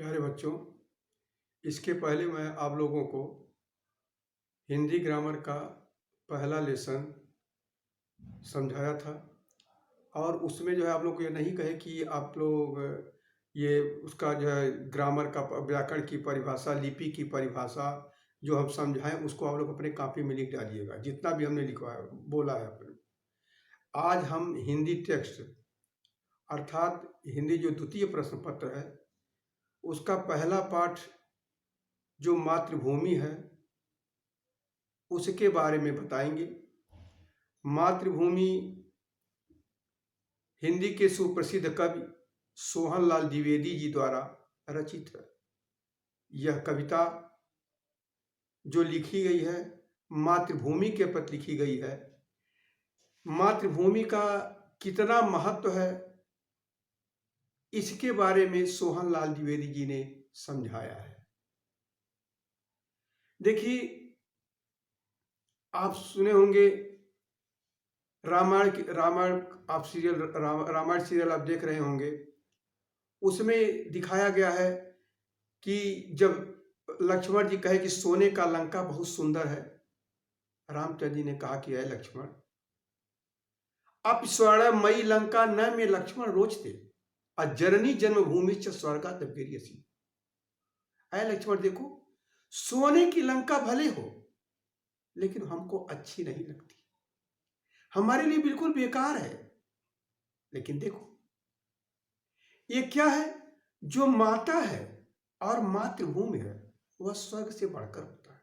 प्यारे बच्चों, इसके पहले मैं आप लोगों को हिंदी ग्रामर का पहला लेसन समझाया था और उसमें जो है आप लोग को ये नहीं कहे कि आप लोग ये उसका जो है ग्रामर का व्याकरण की परिभाषा, लिपि की परिभाषा जो हम समझाएं उसको आप लोग अपने कॉपी में लिख डालिएगा, जितना भी हमने लिखवाया बोला है अपने। आज हम हिंदी टेक्स्ट अर्थात हिंदी जो द्वितीय प्रश्न पत्र है उसका पहला पाठ जो मातृभूमि है उसके बारे में बताएंगे। मातृभूमि हिंदी के सुप्रसिद्ध कवि सोहनलाल द्विवेदी जी द्वारा रचित है। यह कविता जो लिखी गई है मातृभूमि के प्रति लिखी गई है। मातृभूमि का कितना महत्व है इसके बारे में सोहनलाल द्विवेदी जी ने समझाया है। देखिए, आप सुने होंगे रामायण आप सीरियल रामायण सीरियल आप देख रहे होंगे, उसमें दिखाया गया है कि जब लक्ष्मण जी कहे कि सोने का लंका बहुत सुंदर है, रामचंद्र जी ने कहा कि है लक्ष्मण आप स्वर्णमयी लंका न में लक्ष्मण रोचते अजरनी जन्मभूमि च स्वर्गात वीर्यसी। ऐ लक्ष्मण देखो, सोने की लंका भले हो लेकिन हमको अच्छी नहीं लगती, हमारे लिए बिल्कुल बेकार है। लेकिन देखो ये क्या है, जो माता है और मातृभूमि है वह स्वर्ग से बढ़कर होता है।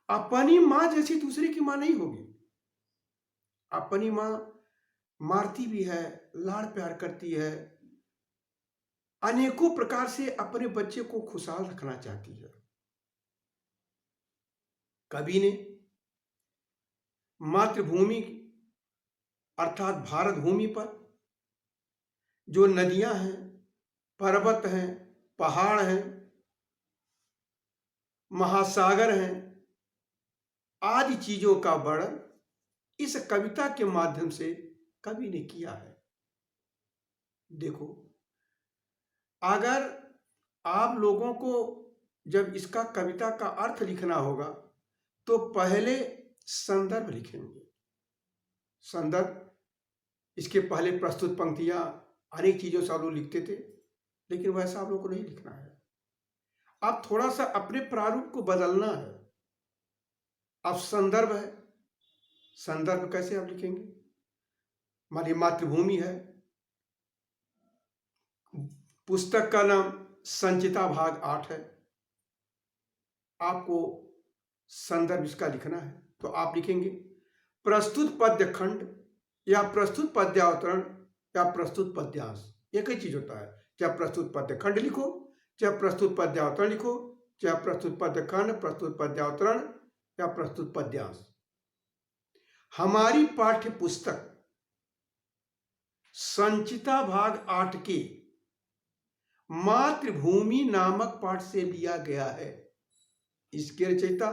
अपनी मां जैसी दूसरे की मां नहीं होगी। अपनी मां मारती भी है, लाड़ प्यार करती है, अनेकों प्रकार से अपने बच्चे को खुशहाल रखना चाहती है। कवि ने मातृभूमि अर्थात भारत भूमि पर जो नदियां हैं, पर्वत हैं, पहाड़ हैं, महासागर हैं, आदि चीजों का वर्णन इस कविता के माध्यम से कवि ने किया है। देखो, अगर आप लोगों को जब इसका कविता का अर्थ लिखना होगा तो पहले संदर्भ लिखेंगे। संदर्भ, इसके पहले प्रस्तुत पंक्तियां अनेक चीजों से आप लोग लिखते थे, लेकिन वैसा आप लोग को नहीं लिखना है। आप थोड़ा सा अपने प्रारूप को बदलना है। अब संदर्भ है, संदर्भ कैसे आप लिखेंगे? मानिए मातृभूमि है, पुस्तक का नाम संचिता भाग 8 है, आपको संदर्भ इसका लिखना है तो आप लिखेंगे प्रस्तुत पद्य खंड या प्रस्तुत पद्यावतरण या प्रस्तुत पद्यांश। एक ही चीज होता है, चाहे प्रस्तुत पद्य खंड लिखो, चाहे प्रस्तुत पद्यावतरण लिखो, चाहे प्रस्तुत पद्य खंड, प्रस्तुत पद्यावतरण या प्रस्तुत पद्यांश। हमारी पाठ्य पुस्तक संचिता भाग 8 के मातृभूमि नामक पाठ से लिया गया है। इसके रचयिता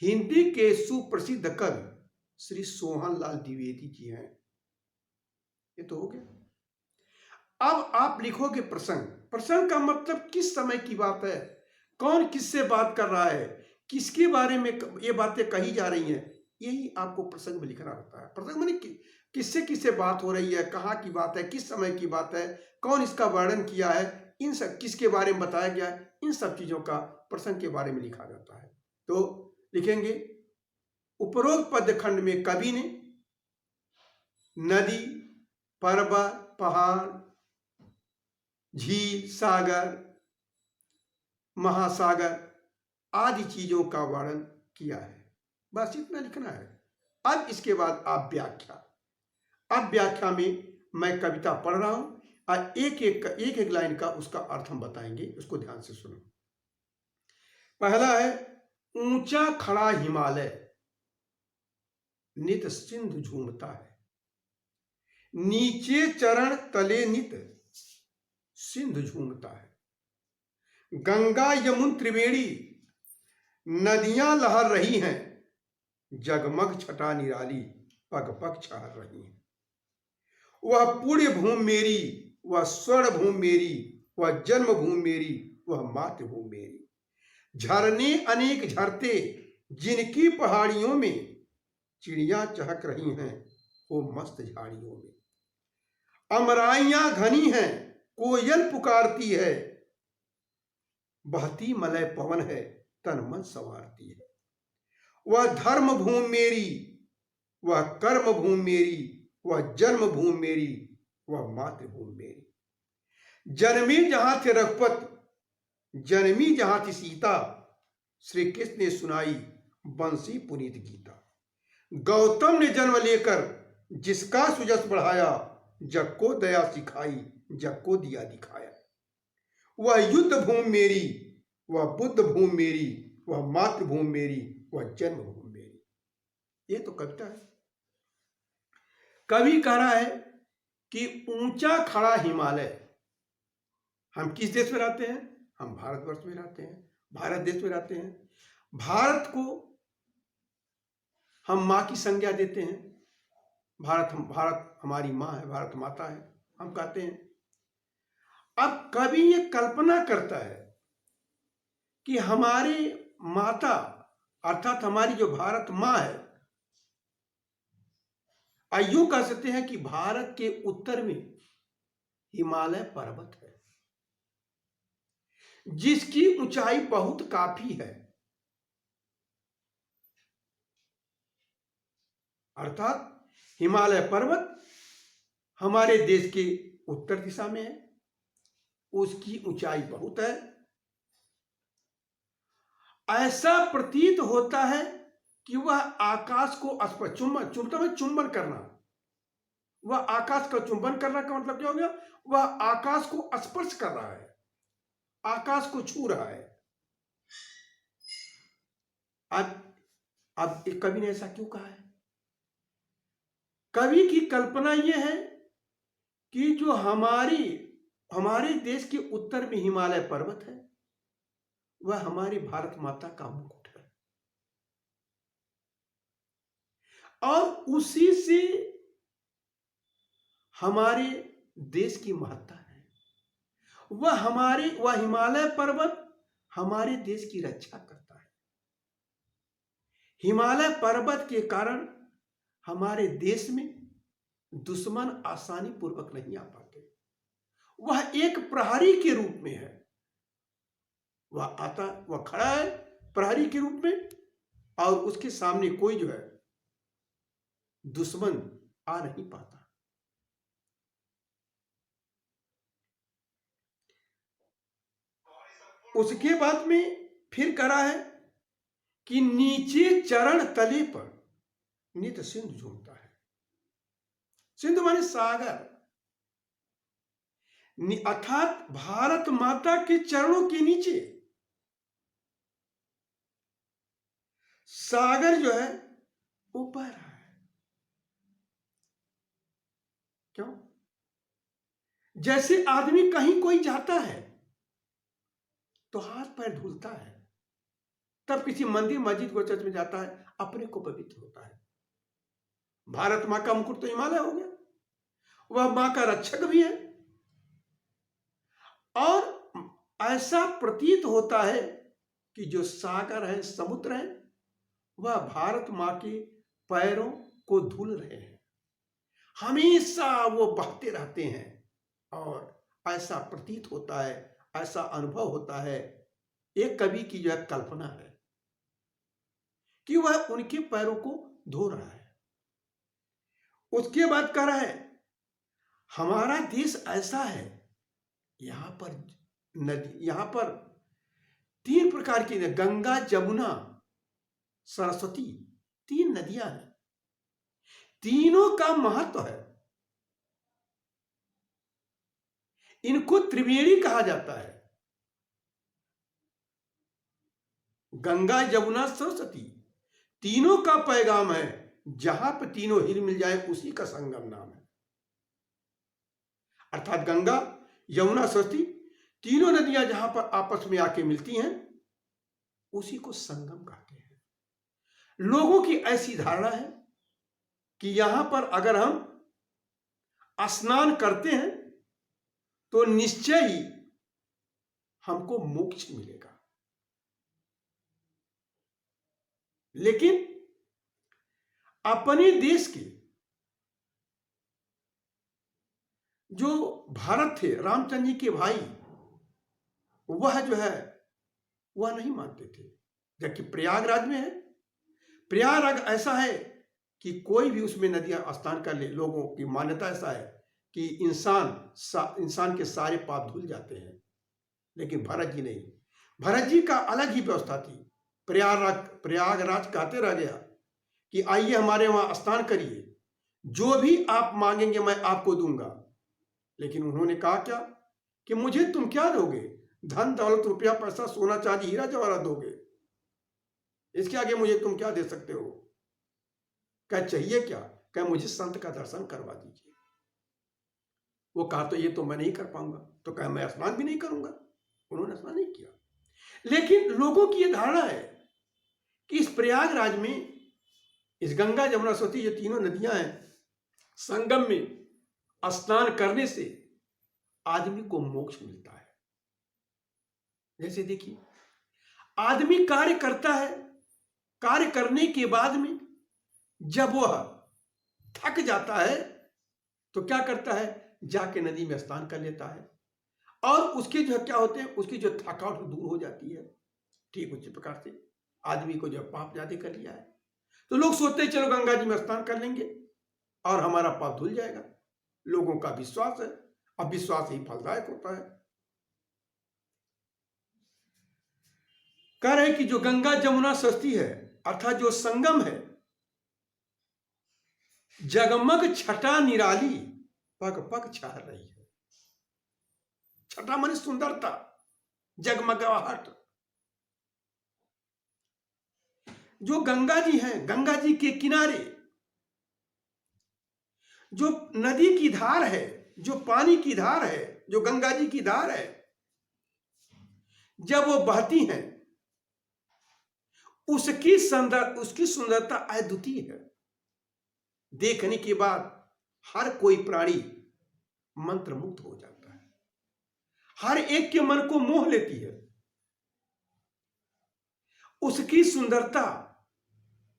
हिंदी के सुप्रसिद्ध कवि श्री सोहनलाल द्विवेदी जी हैं। ये तो हो गया। अब आप लिखोगे प्रसंग। प्रसंग का मतलब किस समय की बात है, कौन किससे बात कर रहा है, किसके बारे में ये बातें कही जा रही हैं, यही आपको प्रसंग में लिखना होता है। प्रसंग माने किससे किससे बात हो रही है, कहाँ की बात है, किस समय की बात है, कौन इसका वर्णन किया है, इन सब किसके बारे में बताया गया है, इन सब चीजों का प्रसंग के बारे में लिखा जाता है। तो लिखेंगे उपरोक्त पद्य खंड में कवि ने नदी, पर्वत, पहाड़, झील, सागर, महासागर आदि चीजों का वर्णन किया है। बस इतना लिखना है। अब इसके बाद आप व्याख्या। अब व्याख्या में मैं कविता पढ़ रहा हूं और एक लाइन का उसका अर्थ हम बताएंगे, उसको ध्यान से सुनो। पहला है ऊंचा खड़ा हिमालय नित सिंधु झूमता है, नीचे चरण तले नित सिंधु झूमता है, गंगा यमुन त्रिवेणी नदियां लहर रही हैं, जगमग छटा निराली पग पग छहर रही हैं। वह पुण्य भूमि मेरी, वह स्वर्ण भूमि मेरी, वह जन्मभूमि मेरी, वह मातृभूमि मेरी। झरने अनेक झरते जिनकी पहाड़ियों में, चिड़िया चहक रही हैं वो मस्त झाड़ियों में। अमराइयां घनी हैं, कोयल पुकारती है, बहती मलय पवन है, तन मन संवारती है। वह धर्म भूमि मेरी, वह कर्म भूमि मेरी, वह जन्मभूमि मेरी, वह मातृभूमि मेरी। जन्मी जहां थे रघुपति, जन्मी जहां थी सीता, श्री कृष्ण ने सुनाई बंसी पुनीत गीता। गौतम ने जन्म लेकर जिसका सुजस बढ़ाया, जग को दया सिखाई, जग को दिया दिखाया। वह युद्ध भूमि मेरी, वह बुद्ध भूमि मेरी, वह मातृभूमि मेरी, वह जन्मभूमि मेरी। ये तो कविता है। कवि कह रहा है कि ऊंचा खड़ा हिमालय, हम किस देश में रहते हैं? हम भारतवर्ष में रहते हैं, भारत देश में रहते हैं। भारत को हम माँ की संज्ञा देते हैं। भारत हमारी माँ है, भारत माता है, हम कहते हैं। अब कवि ये कल्पना करता है कि हमारी माता अर्थात हमारी जो भारत माँ है, यूं कह सकते हैं कि भारत के उत्तर में हिमालय पर्वत है, जिसकी ऊंचाई बहुत काफी है। अर्थात हिमालय पर्वत हमारे देश के उत्तर दिशा में है, उसकी ऊंचाई बहुत है। ऐसा प्रतीत होता है कि वह आकाश को चुंबन करना। वह आकाश का चुंबन करना का मतलब क्या हो गया? वह आकाश को स्पर्श कर रहा है, आकाश को छू रहा है। अब कवि ने ऐसा क्यों कहा है? कवि की कल्पना यह है कि जो हमारे देश के उत्तर में हिमालय पर्वत है, वह हमारी भारत माता का मुकुट है, और उसी से हमारे देश की महत्ता है। वह हिमालय पर्वत हमारे देश की रक्षा करता है। हिमालय पर्वत के कारण हमारे देश में दुश्मन आसानी पूर्वक नहीं आ पाते। वह एक प्रहरी के रूप में है, वह खड़ा है प्रहरी के रूप में, और उसके सामने कोई जो है दुश्मन आ नहीं पाता। उसके बाद में फिर करा है कि नीचे चरण तले पर नित सिंधु झूमता है। सिंधु माने सागर, अर्थात भारत माता के चरणों के नीचे सागर जो है वो बह रहा है। क्यों? जैसे आदमी कहीं कोई जाता है तो हाथ पैर धुलता है, तब किसी मंदिर मस्जिद को चर्च में जाता है, अपने को पवित्र होता है। भारत मां का मुकुट तो हिमालय हो गया, वह मां का रक्षक भी है। और ऐसा प्रतीत होता है कि जो सागर है, समुद्र है, वह भारत मां के पैरों को धुल रहे हैं, हमेशा वो बहते रहते हैं। और ऐसा प्रतीत होता है, ऐसा अनुभव होता है, एक कवि की जो है कल्पना है कि वह उनके पैरों को धो रहा है। उसके बाद कह रहा है हमारा देश ऐसा है, यहां पर 3 प्रकार की, गंगा, जमुना, सरस्वती, 3 नदियां हैं। तीनों का महत्व है। इनको त्रिवेणी कहा जाता है। गंगा, जमुना, सरस्वती, तीनों का पैगाम है। जहां पर तीनों हिल मिल जाए उसी का संगम नाम है। अर्थात गंगा, यमुना, सरस्वती, तीनों नदियां जहां पर आपस में आके मिलती हैं उसी को संगम कहते हैं। लोगों की ऐसी धारणा है कि यहां पर अगर हम स्नान करते हैं तो निश्चय ही हमको मोक्ष मिलेगा। लेकिन अपने देश के जो भारत थे, रामचंद्र जी के भाई, वह जो है वह नहीं मानते थे। जबकि प्रयागराज में है, प्रयागराज ऐसा है कि कोई भी उसमें नदियां स्नान कर ले, लोगों की मान्यता ऐसा है कि इंसान के सारे पाप धुल जाते हैं। लेकिन भरत जी नहीं, भरत जी का अलग ही व्यवस्था थी। प्रयागराज कहते रह गया कि आइए हमारे वहां स्नान करिए, जो भी आप मांगेंगे मैं आपको दूंगा। लेकिन उन्होंने कहा क्या कि मुझे तुम क्या दोगे? धन दौलत रुपया पैसा सोना चांदी हीरा जवाहरात दोगे? इसके आगे मुझे तुम क्या दे सकते हो? क्या चाहिए? क्या क्या मुझे संत का दर्शन करवा दीजिए। वो कहा तो ये तो मैं नहीं कर पाऊंगा। तो कहा मैं स्नान भी नहीं करूंगा। उन्होंने स्नान नहीं किया। लेकिन लोगों की यह धारणा है कि इस प्रयागराज में, इस गंगा जमुना सरस्वती, ये तीनों नदियां हैं, संगम में स्नान करने से आदमी को मोक्ष मिलता है। जैसे देखिए, आदमी कार्य करता है, कार्य करने के बाद में जब वह थक जाता है तो क्या करता है? जाके नदी में स्नान कर लेता है और उसके जो क्या होते हैं, उसकी जो थकावट दूर हो जाती है। ठीक उसी प्रकार से आदमी को जब पाप ज्यादा कर लिया है तो लोग सोचते हैं चलो गंगा जी में स्नान कर लेंगे और हमारा पाप धुल जाएगा। लोगों का विश्वास है, अब विश्वास ही फलदायक होता है। कह रहे कि जो गंगा जमुना सरस्वती है, अर्थात जो संगम है, जगमग छटा निराली पग पग छा रही है। छटा माने सुंदरता, जगमगाहट। जो गंगा जी है, गंगा जी के किनारे जो नदी की धार है, जो पानी की धार है, जो गंगा जी की धार है, जब वो बहती हैं उसकी सुंदरता अद्वितीय है। देखने के बाद हर कोई प्राणी मंत्रमुग्ध हो जाता है, हर एक के मन को मोह लेती है। उसकी सुंदरता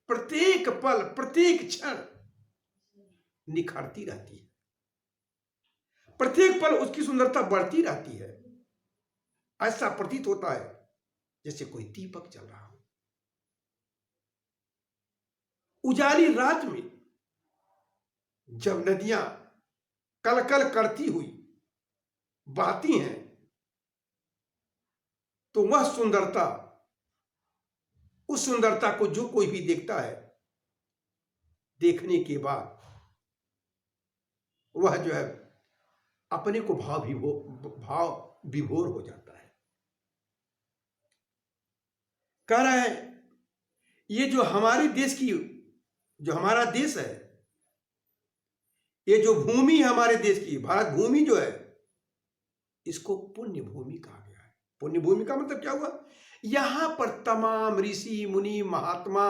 प्रत्येक पल प्रत्येक क्षण निखरती रहती है, प्रत्येक पल उसकी सुंदरता बढ़ती रहती है। ऐसा प्रतीत होता है जैसे कोई दीपक जल रहा हो। उजाली रात में जब नदियां कलकल करती हुई बहती हैं तो वह सुंदरता, उस सुंदरता को जो कोई भी देखता है, देखने के बाद वह जो है अपने को भाव विभोर हो जाता है। कह रहा है ये जो हमारे देश की, जो हमारा देश है, ये जो भूमि है हमारे देश की, भारत भूमि जो है, इसको पुण्य भूमि कहा गया है। पुण्य भूमि का मतलब क्या हुआ? यहां पर तमाम ऋषि मुनि महात्मा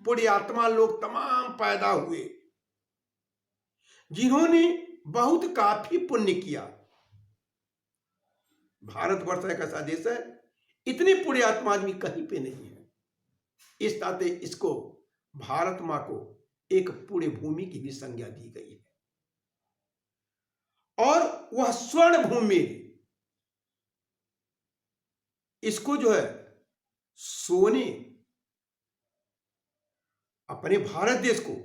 पुण्यात्मा लोग तमाम पैदा हुए, जिन्होंने बहुत काफी पुण्य किया। भारतवर्ष एक ऐसा देश है, इतने पुण्यात्मा आदमी कहीं पे नहीं है। इस नाते इसको, भारत मां को एक पुण्य भूमि की भी संज्ञा दी गई है। और वह स्वर्ण भूमि, इसको जो है सोने, अपने भारत देश को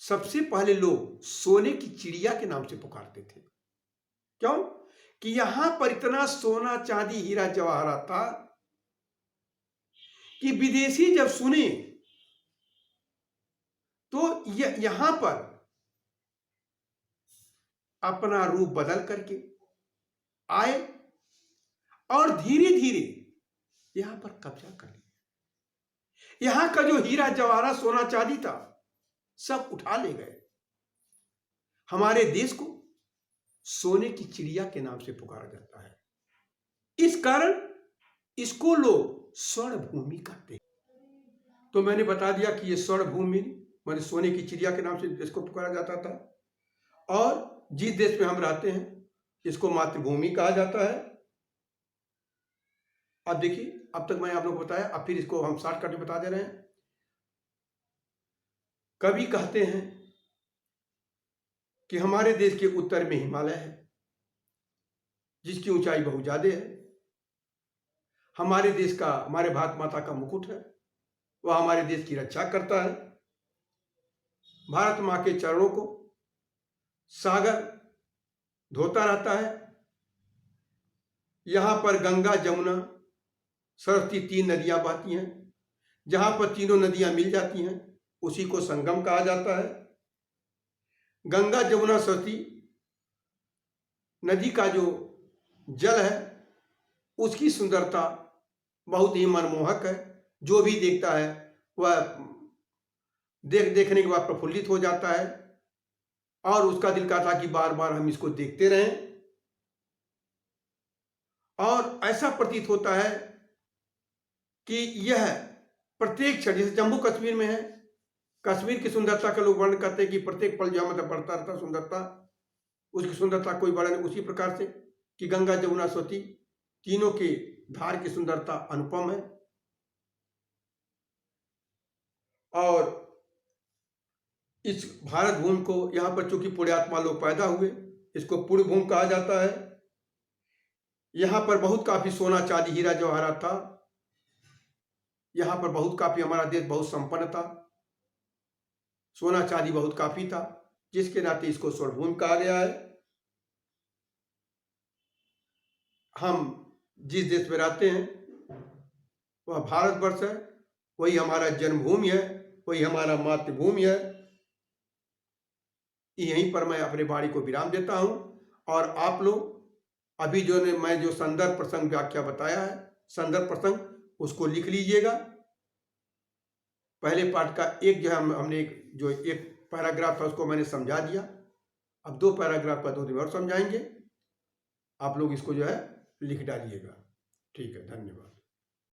सबसे पहले लोग सोने की चिड़िया के नाम से पुकारते थे। क्यों? कि यहां पर इतना सोना चांदी हीरा जवाहरात था कि विदेशी जब सुने तो यहां पर अपना रूप बदल करके आए और धीरे धीरे यहां पर कब्जा कर लिया। यहां का जो हीरा जवाहरात सोना चांदी था सब उठा ले गए। हमारे देश को सोने की चिड़िया के नाम से पुकारा जाता है। इस कारण इसको लोग स्वर्ण भूमि कहते हैं। तो मैंने बता दिया कि ये स्वर्ण भूमि माने सोने की चिड़िया के नाम से इसको पुकारा जाता था। और जिस देश में हम रहते हैं इसको मातृभूमि कहा जाता है। अब देखिए, अब तक मैं आप लोगों को बताया, अब फिर इसको हम शॉर्टकट में बता दे रहे हैं। कवि कहते हैं कि हमारे देश के उत्तर में हिमालय है, जिसकी ऊंचाई बहुत ज्यादा है। हमारे देश का, हमारे भारत माता का मुकुट है, वह हमारे देश की रक्षा करता है। भारत माँ के चरणों को सागर धोता रहता है। यहां पर गंगा, जमुना, सरस्वती 3 नदियां बहती हैं। जहां पर तीनों नदियां मिल जाती हैं उसी को संगम कहा जाता है। गंगा, जमुना, सरस्वती नदी का जो जल है उसकी सुंदरता बहुत ही मनमोहक है। जो भी देखता है वह देखने के बाद प्रफुल्लित हो जाता है और उसका दिल करता है कि बार बार हम इसको देखते रहें। और ऐसा प्रतीत होता है कि यह प्रत्येक क्षण, जैसे जम्मू कश्मीर में है, कश्मीर की सुंदरता का लोग वर्णन करते हैं कि प्रत्येक पल जो मतलब बढ़ता रहता सुंदरता, उसकी सुंदरता कोई वर्णन। उसी प्रकार से कि गंगा, जमुना, सरस्वती तीनों की धार की सुंदरता अनुपम है। और इस भारत भूमि को, यहाँ पर चूंकि पुण्यात्मा लोग पैदा हुए, इसको पुण्य भूमि कहा जाता है। यहाँ पर बहुत काफी सोना, चांदी, हीरा जवाहरात था। यहाँ पर बहुत काफी, हमारा देश बहुत संपन्न था, सोना चांदी बहुत काफी था, जिसके नाते इसको स्वर्ण भूमि कहा गया है। हम जिस देश में रहते हैं वह भारतवर्ष है, वही हमारा जन्मभूमि है, वही हमारा मातृभूमि है। यहीं पर मैं अपने वाणी को विराम देता हूं। और आप लोग अभी मैं जो संदर्भ प्रसंग व्याख्या बताया है, संदर्भ प्रसंग, उसको लिख लीजिएगा। पहले पाठ का एक जो है हमने एक पैराग्राफ था उसको मैंने समझा दिया। अब 2 पैराग्राफ का 2 दिन और समझाएंगे। आप लोग इसको जो है लिख डालिएगा। ठीक है, धन्यवाद।